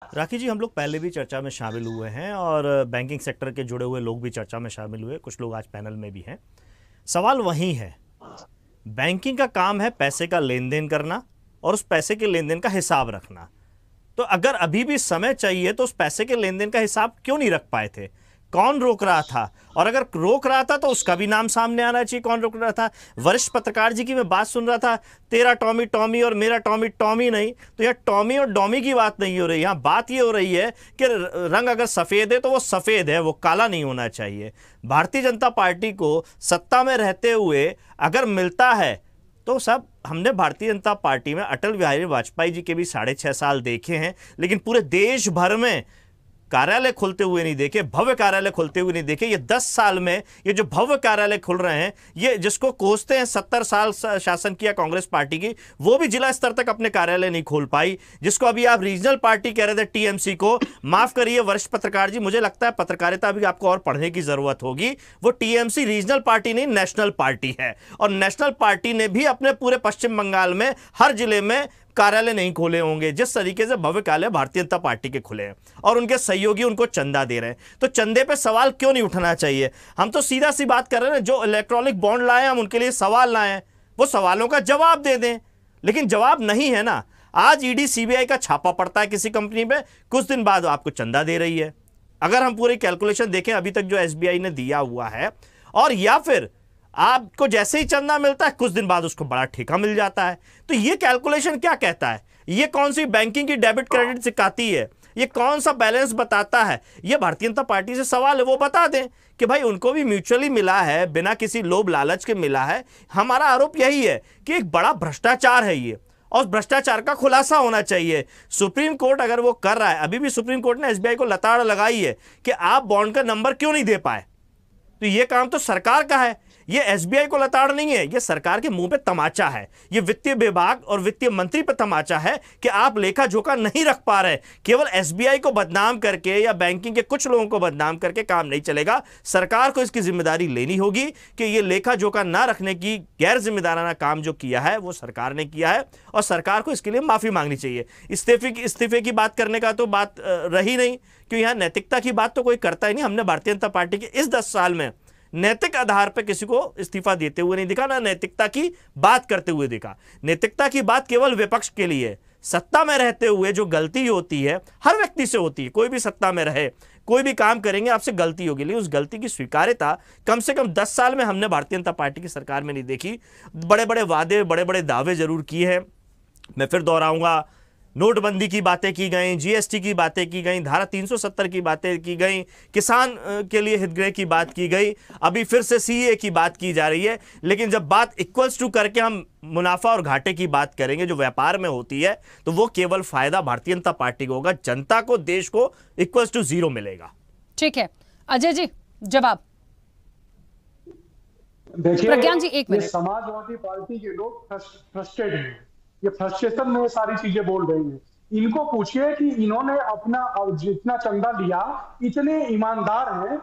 राखी जी, हम लोग पहले भी चर्चा में शामिल हुए हैं और बैंकिंग सेक्टर के जुड़े हुए लोग भी चर्चा में शामिल हुए, कुछ लोग आज पैनल में भी हैं। सवाल वही है, बैंकिंग का काम है पैसे का लेन देन करना और उस पैसे के लेन देन का हिसाब रखना। तो अगर अभी भी समय चाहिए तो उस पैसे के लेन देन का हिसाब क्यों नहीं रख पाए थे? कौन रोक रहा था? और अगर रोक रहा था तो उसका भी नाम सामने आना चाहिए, कौन रोक रहा था। वरिष्ठ पत्रकार जी की मैं बात सुन रहा था, तेरा टॉमी टॉमी और मेरा टॉमी टॉमी नहीं। तो यहाँ टॉमी और डॉमी की बात नहीं हो रही, यहाँ बात ये हो रही है कि रंग अगर सफ़ेद है तो वो सफ़ेद है, वो काला नहीं होना चाहिए। भारतीय जनता पार्टी को सत्ता में रहते हुए अगर मिलता है तो सब, हमने भारतीय जनता पार्टी में अटल बिहारी वाजपेयी जी के भी 6.5 साल देखे हैं, लेकिन पूरे देश भर में कार्यालय खुलते हुए नहीं देखे, भव्य कार्यालय खुलते हुए नहीं देखे। ये 10 साल में ये जो भव्य कार्यालय खुल रहे हैं, ये जिसको कोसते हैं 70 साल शासन किया कांग्रेस पार्टी की, वो भी जिला स्तर तक अपने कार्यालय नहीं खोल पाई। जिसको अभी आप रीजनल पार्टी कह रहे थे, टीएमसी को, माफ करिए वरिष्ठ पत्रकार जी, मुझे लगता है पत्रकारिता भी आपको और पढ़ने की जरूरत होगी। वो टीएमसी रीजनल पार्टी नहीं, नेशनल पार्टी है। और नेशनल पार्टी ने भी अपने पूरे पश्चिम बंगाल में हर जिले में कार्यालय नहीं खोले होंगे जिस तरीके से भव्य कार्यालय भारतीय जनता पार्टी के खुले हैं, और उनके सहयोगी उनको चंदा दे रहे हैं। तो चंदे पे सवाल क्यों नहीं उठना चाहिए? हम तो सीधा सी बात कर रहे हैं, जो इलेक्ट्रॉनिक बॉन्ड लाए हम उनके लिए सवाल लाए हैं, वो सवालों का जवाब दे दें। लेकिन जवाब नहीं है ना। आज ईडी सीबीआई का छापा पड़ता है किसी कंपनी पे, कुछ दिन बाद आपको चंदा दे रही है। अगर हम पूरी कैलकुलेशन देखें अभी तक जो एसबीआई ने दिया हुआ है, और या फिर आपको जैसे ही चंदा मिलता है कुछ दिन बाद उसको बड़ा ठेका मिल जाता है। तो ये कैलकुलेशन क्या कहता है? ये कौन सी बैंकिंग की डेबिट क्रेडिट सिखाती है? ये कौन सा बैलेंस बताता है? ये भारतीय जनता पार्टी से सवाल है, वो बता दें कि भाई उनको भी म्यूचुअली मिला है, बिना किसी लोभ लालच के मिला है। हमारा आरोप यही है कि एक बड़ा भ्रष्टाचार है ये, और भ्रष्टाचार का खुलासा होना चाहिए। सुप्रीम कोर्ट अगर वो कर रहा है, अभी भी सुप्रीम कोर्ट ने एसबीआई को लताड़ लगाई है कि आप बॉन्ड का नंबर क्यों नहीं दे पाए। तो ये काम तो सरकार का है, ये एसबीआई को लताड़ नहीं है, ये सरकार के मुंह पे तमाचा है। ये वित्तीय विभाग और वित्तीय मंत्री पे तमाचा है कि आप लेखा जोखा नहीं रख पा रहे। केवल एसबीआई को बदनाम करके या बैंकिंग के कुछ लोगों को बदनाम करके काम नहीं चलेगा। सरकार को इसकी जिम्मेदारी लेनी होगी कि ये लेखा जोखा ना रखने की गैर जिम्मेदाराना काम जो किया है वो सरकार ने किया है, और सरकार को इसके लिए माफी मांगनी चाहिए। इस्तीफे की बात करने का तो बात रही नहीं, क्योंकि यहां नैतिकता की बात तो कोई करता ही नहीं। हमने भारतीय जनता पार्टी के इस 10 साल में नैतिक आधार पर किसी को इस्तीफा देते हुए नहीं दिखा, ना नैतिकता की बात करते हुए देखा। नैतिकता की बात केवल विपक्ष के लिए। सत्ता में रहते हुए जो गलती होती है हर व्यक्ति से होती है, कोई भी सत्ता में रहे, कोई भी काम करेंगे आपसे गलती होगी, लेकिन उस गलती की स्वीकार्यता कम से कम 10 साल में हमने भारतीय जनता पार्टी की सरकार में नहीं देखी। बड़े बड़े वादे, बड़े बड़े दावे जरूर किए हैं। मैं फिर दोहराऊंगा, नोटबंदी की बातें की गई, जीएसटी की बातें की गई, धारा 370 की बातें की गई, किसान के लिए हितग्रह की बात की गई, अभी फिर से सीए की बात की जा रही है। लेकिन जब बात इक्वल्स टू करके हम मुनाफा और घाटे की बात करेंगे जो व्यापार में होती है, तो वो केवल फायदा भारतीय जनता पार्टी को होगा। जनता को, देश को इक्वल्स टू 0 मिलेगा। ठीक है अजय जी, जवाब। देखिए प्रज्ञान जी, एक मिनट। समाजवादी पार्टी के लोग फ्रस्ट्रेटेड हैं, ये फ्रस्ट्रेशन में सारी चीजें बोल रही हैं। इनको पूछिए कि इन्होंने अपना जितना चंदा लिया, इतने ईमानदार हैं,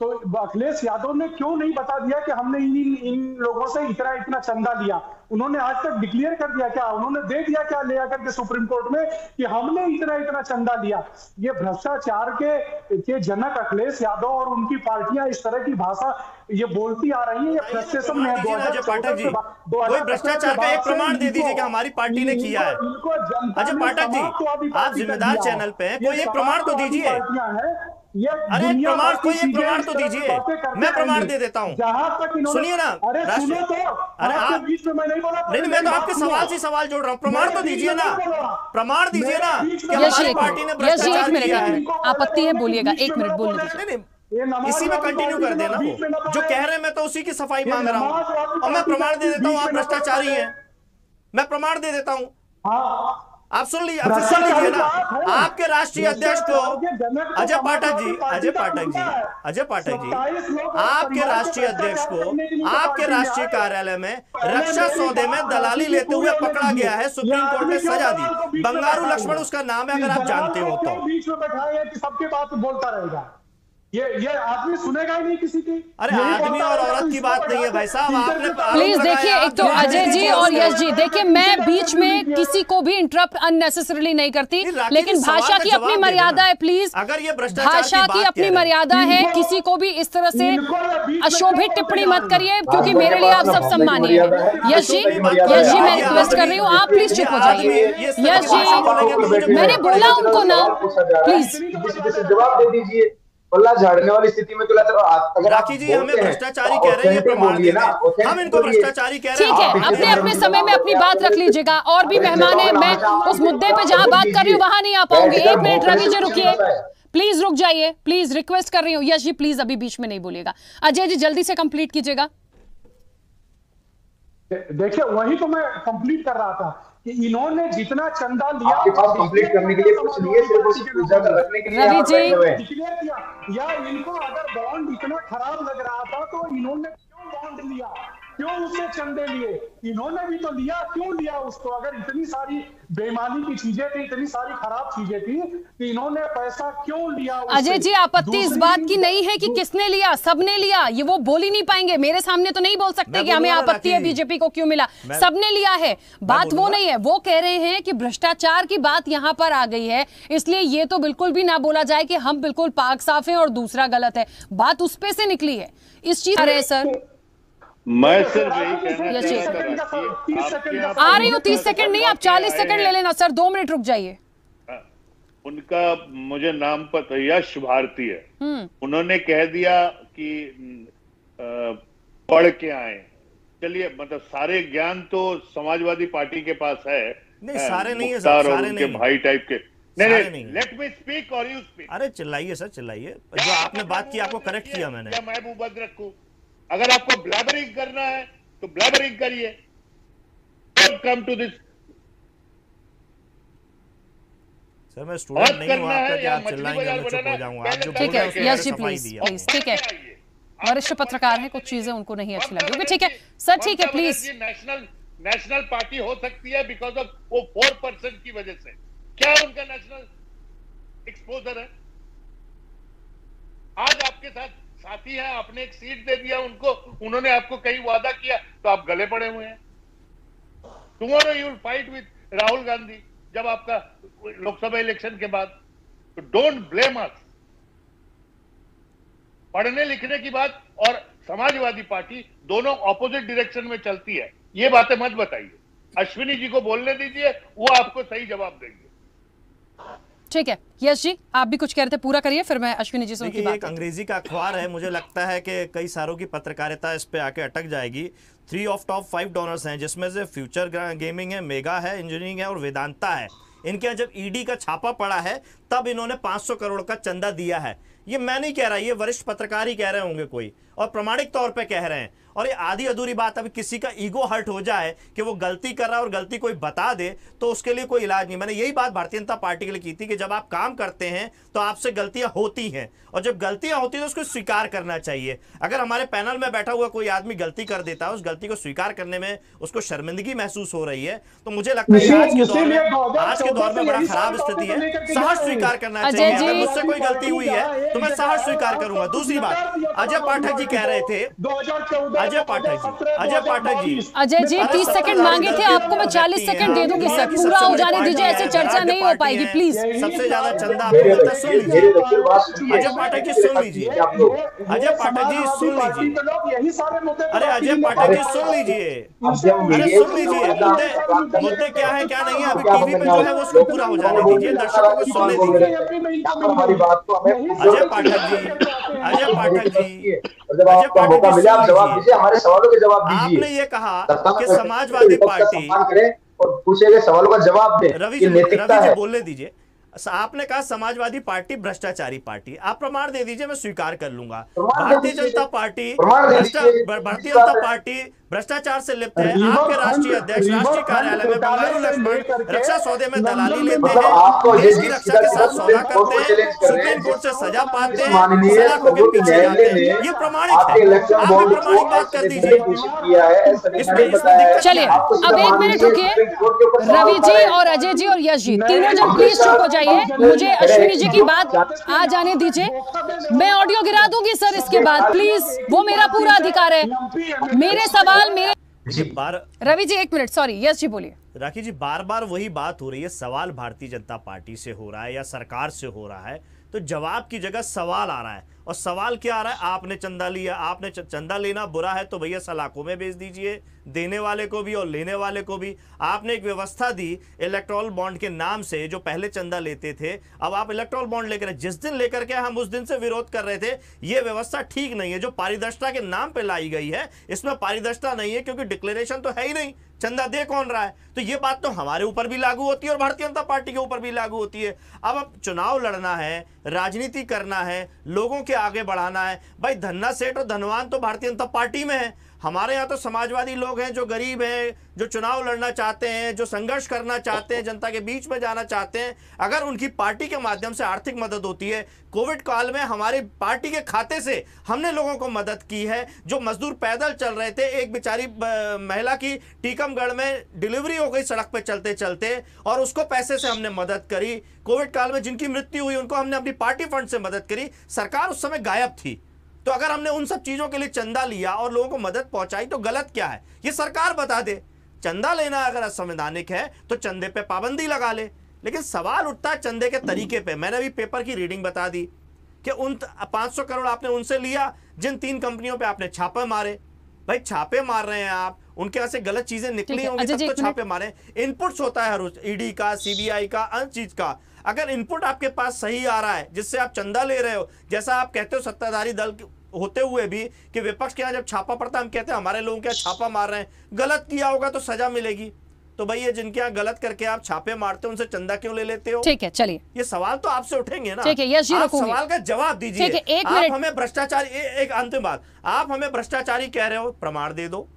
तो अखिलेश यादव ने क्यों नहीं बता दिया कि हमने इन लोगों से इतना इतना चंदा लिया? उन्होंने आज तक डिक्लेयर कर दिया क्या? उन्होंने दे दिया क्या ले आकर के सुप्रीम कोर्ट में कि हमने इतना इतना चंदा लिया? ये भ्रष्टाचार के जनक अखिलेश यादव और उनकी पार्टियां इस तरह की भाषा ये बोलती आ रही है। ये फ्रस्ट्रेशन में है। पाठक जी, कोई भ्रष्टाचार का एक प्रमाण दे दीजिए कि हमारी पार्टी ने किया है। अजय पाठक जी, आप जिम्मेदार चैनल पे हैं, कोई एक प्रमाण तो दीजिए। अरे प्रमाण, कोई एक प्रमाण तो दीजिए, मैं प्रमाण दे देता हूँ। सुनिए ना, अरे आप नहीं, मैं तो आपके सवाल से सवाल जोड़ रहा हूँ। प्रमाण तो दीजिए ना, प्रमाण दीजिए ना कि हमारी पार्टी ने भ्रष्टाचार किया है। आपत्ति है, बोलिएगा, 1 मिनट बोलने दीजिए। इसी में कंटिन्यू कर देना, वो जो कह रहे हैं मैं तो उसी की सफाई मांग रहा हूँ, और मैं प्रमाण दे देता हूँ आप भ्रष्टाचारी हैं। मैं प्रमाण दे देता हूँ, आप सुन लीजिए ना। आपके राष्ट्रीय अध्यक्ष को, अजय पाठक जी, आपके राष्ट्रीय अध्यक्ष को आपके राष्ट्रीय कार्यालय में रक्षा सौदे में दलाली लेते हुए पकड़ा गया है। सुप्रीम कोर्ट ने सजा दी। बंगारू लक्ष्मण उसका नाम है, अगर आप जानते हो तो। बीच में बैठाया कि सबके बात बोलता रहेगा। ये आदमी सुनेगा ही नहीं किसी की। अरे आदमी और औरत की बात नहीं है भाई साहब, आपने प्लीज देखिए, एक तो अजय जी और यश जी, देखिए मैं बीच में किसी को भी इंटरप्ट अननेसेसरली नहीं करती, लेकिन भाषा की अपनी मर्यादा है। प्लीज, अगर ये भाषा की अपनी मर्यादा है, किसी को भी इस तरह से अशोभित टिप्पणी मत करिए, क्योंकि मेरे लिए आप सब सम्मानीय है। यश जी मैं रिक्वेस्ट कर रही हूँ, आप प्लीज चुप हो जाइए। यश जी, मैंने बोला उनको ना, प्लीज जवाब दे दीजिए। पल्ला झाड़ने वाली स्थिति में तो अगर राखी जी हमें भ्रष्टाचारी कह रहे हैं, ये प्रमाण दे दें, हम इनको भ्रष्टाचारी कह रहे हैं। ठीक है, अपने अपने समय में अपनी बात रख लीजिएगा। और भी मेहमान है, मैं उस मुद्दे पे जहां बात कर रही हूँ वहां नहीं आ पाऊंगी। 1 मिनट रवि जी रुकिए, प्लीज रुक जाइए, प्लीज रिक्वेस्ट कर रही हूँ। यश जी प्लीज अभी बीच में नहीं बोलिएगा। अजय जी जल्दी से कंप्लीट कीजिएगा। देखिए वही तो मैं कंप्लीट कर रहा था कि इन्होंने जितना चंदा लिया, आपके पास कंप्लीट करने के लिए कुछ नहीं है, सिर्फ उसे रिजर्व रखने के लिए रवि जी डिक्लेयर किया। या इनको अगर बॉन्ड इतना खराब लग रहा था तो इन्होंने क्यों बॉन्ड लिया, क्यों उससे चंदे लिए? इन्होंने भी तो लिया, क्यों लिया उसको? अगर इतनी सारी बेईमानी की चीजें थी, इतनी सारी खराब चीजें थी, तो इन्होंने पैसा क्यों लिया? अजय जी आपत्ति इस बात की नहीं है कि किसने लिया, सबने लिया। ये वो बोल ही नहीं पाएंगे, मेरे सामने तो नहीं बोल सकते कि हमें आपत्ति है बीजेपी को क्यों मिला। सबने लिया है, बात वो नहीं है। वो कह रहे हैं कि भ्रष्टाचार की बात यहां पर आ गई है, इसलिए ये तो बिल्कुल भी ना बोला जाए कि हम बिल्कुल पाक साफ हैं और दूसरा गलत है। बात उस पे से निकली है, इस चीज रहे सर। मैं सिर्फ यही कहना चाहता आ रही हूँ, 30 सेकंड नहीं, आप 40 सेकंड ले लेना सर, 2 मिनट रुक जाइए। उनका मुझे नाम पता, यश भारती है, उन्होंने कह दिया कि पढ़ के आए। चलिए, मतलब सारे ज्ञान तो समाजवादी पार्टी के पास है। नहीं सारे नहीं है सर, सारे सारे नहीं, भाई टाइप के नहीं। लेट मी स्पीक और यू स्पीक। अरे चिल्लाइए सर, चिल्लाइए। जो आपने बात की आपको करेक्ट किया मैंने। क्या मैं मुंह बंद रखूं? अगर आपको ब्लैबरिंग करना है तो ब्लैबरिंग करिए। Come to this. सर मैं स्टूडेंट नहीं हूं आपका कि आप चिल्लाएंगे मैं चुप हो जाऊंगा। आप जो ठीक है यश जी प्लीज, ठीक है, वरिष्ठ पत्रकार है, कुछ चीजें उनको नहीं अच्छी लगी होगी। ठीक है सर, ठीक है प्लीज। नेशनल पार्टी हो सकती है बिकॉज ऑफ वो 4% की वजह से। क्या उनका नेशनल एक्सपोजर है? आज आपके साथ साथी है, आपने एक सीट दे दिया उनको, उन्होंने आपको कहीं वादा किया तो आप गले पड़े हुए हैं। Tomorrow you will fight with Rahul Gandhi जब आपका लोकसभा इलेक्शन के बाद। तो डोंट ब्लेम अस। पढ़ने लिखने की बात और समाजवादी पार्टी दोनों ऑपोजिट डायरेक्शन में चलती है, ये बातें मत बताइए। अश्विनी जी को बोलने दीजिए, वो आपको सही जवाब देंगे। ठीक है यश जी, आप भी कुछ कह रहे थे, पूरा करिए, फिर मैं अश्विनी जी से उनकी बात। एक अंग्रेजी का अखबार है, मुझे लगता है कि कई सालों की पत्रकारिता इस पे आके अटक जाएगी। 3 ऑफ टॉप 5 डोनर्स हैं, जिसमें से फ्यूचर गेमिंग है, मेगा है, इंजीनियरिंग है और वेदांता है। इनके यहाँ जब ईडी का छापा पड़ा है तब इन्होंने 500 करोड़ का चंदा दिया है। ये मैं नहीं कह रहा, ये वरिष्ठ पत्रकार ही कह रहे होंगे कोई, और प्रमाणिक तौर पे कह रहे हैं। और ये आधी अधूरी बात, अभी किसी का ईगो हर्ट हो जाए कि वो गलती कर रहा है और गलती कोई बता दे तो उसके लिए कोई इलाज नहीं। मैंने यही बात भारतीय जनता पार्टी के लिए की थी कि जब आप काम करते हैं तो आपसे गलतियां होती हैं, और जब गलतियां होती हैं तो उसको स्वीकार करना चाहिए। अगर हमारे पैनल में बैठा हुआ कोई आदमी गलती कर देता है, उस गलती को स्वीकार करने में उसको शर्मिंदगी महसूस हो रही है, तो मुझे लगता है आज के दौर में बड़ा खराब स्थिति है। सहर्ष स्वीकार करना चाहिए। अगर मुझसे कोई गलती हुई है तो मैं सहर्ष स्वीकार करूंगा। दूसरी बात, अजय पाठक जी कह रहे थे, अजय जी 30 सेकंड मांगे थे आपको, मैं 40 सेकंड दे दूंगी सर, पूरा हो जाने दीजिए, ऐसे चर्चा नहीं हो पाएगी प्लीज। सबसे ज्यादा चंदा आपको मिलता है, सुन लीजिए अजय पाठक जी, सुन लीजिए अजय पाठक जी, सुन लीजिए। अरे अजय पाठक जी सुन लीजिए, अरे सुन लीजिए, मुद्दे क्या है क्या नहीं है, अभी टीवी पे जो है वो उसको पूरा हो जाने दीजिए, दर्शकों को सुनने दीजिए। अजय पाठक जी, अजय पाठक जी, अजय पाठक जी, जवाब दीजिए, हमारे सवालों के जवाब दीजिए। आपने ये कहा कि समाजवादी पार्टी, और पूछे गए सवालों का जवाब दे। रवि जी बोलने दीजिए। आपने कहा समाजवादी पार्टी भ्रष्टाचारी पार्टी, आप प्रमाण दे दीजिए, मैं स्वीकार कर लूंगा। भारतीय जनता पार्टी भ्रष्टाचार से लिप्त है। आपके राष्ट्रीय अध्यक्ष राष्ट्रीय कार्यालय में बंगारू लक्ष्मण रक्षा सौदे में दलाली लेते हैं, देश की रक्षा के साथ सौदा करते हैं, सुप्रीम कोर्ट से सजा पाते हैं, सलाखों के पीछे जाते हैं। ये प्रमाणित है, आप प्रमाणिक बात कर दीजिए। चलिए अब 1 मिनट रुकिए, रवि जी और अजय जी और यश जी, तीनों जन प्लीज चुप हो जाए। चाहिए, मुझे अश्विनी जी की बात आ जाने दीजिए। मैं ऑडियो गिरा दूंगी सर इसके बाद, प्लीज, वो मेरा पूरा अधिकार है। मेरे सवाल मेरे Ravi ji 1 minute, sorry, yes जी बोलिए। राखी जी, बार बार वही बात हो रही है, सवाल भारतीय जनता पार्टी से हो रहा है या सरकार से हो रहा है, तो जवाब की जगह सवाल आ रहा है। और सवाल क्या आ रहा है? आपने चंदा लिया, आपने चंदा लेना बुरा है तो भैया सलाखों में बेच दीजिए, देने वाले को भी और लेने वाले को भी। आपने एक व्यवस्था दी इलेक्टोरल बॉन्ड के नाम से, जो पहले चंदा लेते थे, अब आप इलेक्टोरल बॉन्ड लेकर, जिस दिन लेकर के हम उस दिन से विरोध कर रहे थे, ये व्यवस्था ठीक नहीं है। जो पारदर्शिता के नाम पे लाई गई है, इसमें पारदर्शिता नहीं है, क्योंकि डिक्लेरेशन तो है ही नहीं, चंदा दे कौन रहा है। तो ये बात तो हमारे ऊपर भी लागू होती है और भारतीय जनता पार्टी के ऊपर भी लागू होती है। अब चुनाव लड़ना है, राजनीति करना है, लोगों के आगे बढ़ाना है। भाई धन्ना सेठ और धनवान तो भारतीय जनता पार्टी में है। हमारे यहाँ तो समाजवादी लोग हैं, जो गरीब हैं, जो चुनाव लड़ना चाहते हैं, जो संघर्ष करना चाहते हैं, जनता के बीच में जाना चाहते हैं। अगर उनकी पार्टी के माध्यम से आर्थिक मदद होती है, कोविड काल में हमारी पार्टी के खाते से हमने लोगों को मदद की है। जो मजदूर पैदल चल रहे थे, एक बेचारी महिला की टीकमगढ़ में डिलीवरी हो गई सड़क पे चलते चलते, और उसको पैसे से हमने मदद करी। कोविड काल में जिनकी मृत्यु हुई, उनको हमने अपनी पार्टी फंड से मदद करी। सरकार उस समय गायब थी। तो अगर हमने उन सब चीजों के लिए चंदा लिया और लोगों को मदद पहुंचाई, तो गलत क्या है? ये सरकार बता दे। चंदा लेना अगर असंवैधानिक है तो चंदे पे पाबंदी लगा ले। लेकिन सवाल उठता है चंदे के तरीके पे। मैंने अभी पेपर की रीडिंग बता दी कि उन 500 करोड़ आपने उनसे लिया जिन 3 कंपनियों पे आपने छापे मारे। भाई छापे मार रहे हैं आप, उनके यहाँ से गलत चीजें निकली होंगी तब तो छापे मारे। इनपुट्स होता है हर ईडी का, सीबीआई का, अन्य चीज का। अगर इनपुट आपके पास सही आ रहा है जिससे आप चंदा ले रहे हो, जैसा आप कहते हो सत्ताधारी दल होते हुए भी कि विपक्ष के यहाँ जब छापा पड़ता है हम कहते हैं हमारे लोगों के यहाँ छापा मार रहे हैं, गलत किया होगा तो सजा मिलेगी। तो भाई ये जिनके यहाँ गलत करके आप छापे मारते हो, उनसे चंदा क्यों ले लेते हो? ठीक है, चलिए, ये सवाल तो आपसे उठेंगे ना। ठीक है, यस जी, आप सवाल का जवाब दीजिए। ठीक है, आप हमें भ्रष्टाचारी, एक अंतिम बात, आप हमें भ्रष्टाचारी कह रहे हो, प्रमाण दे दो,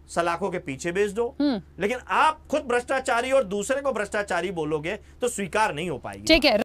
सलाखों के पीछे बेच दो। लेकिन आप खुद भ्रष्टाचारी और दूसरे को भ्रष्टाचारी बोलोगे तो स्वीकार नहीं हो पाएगी। ठीक है।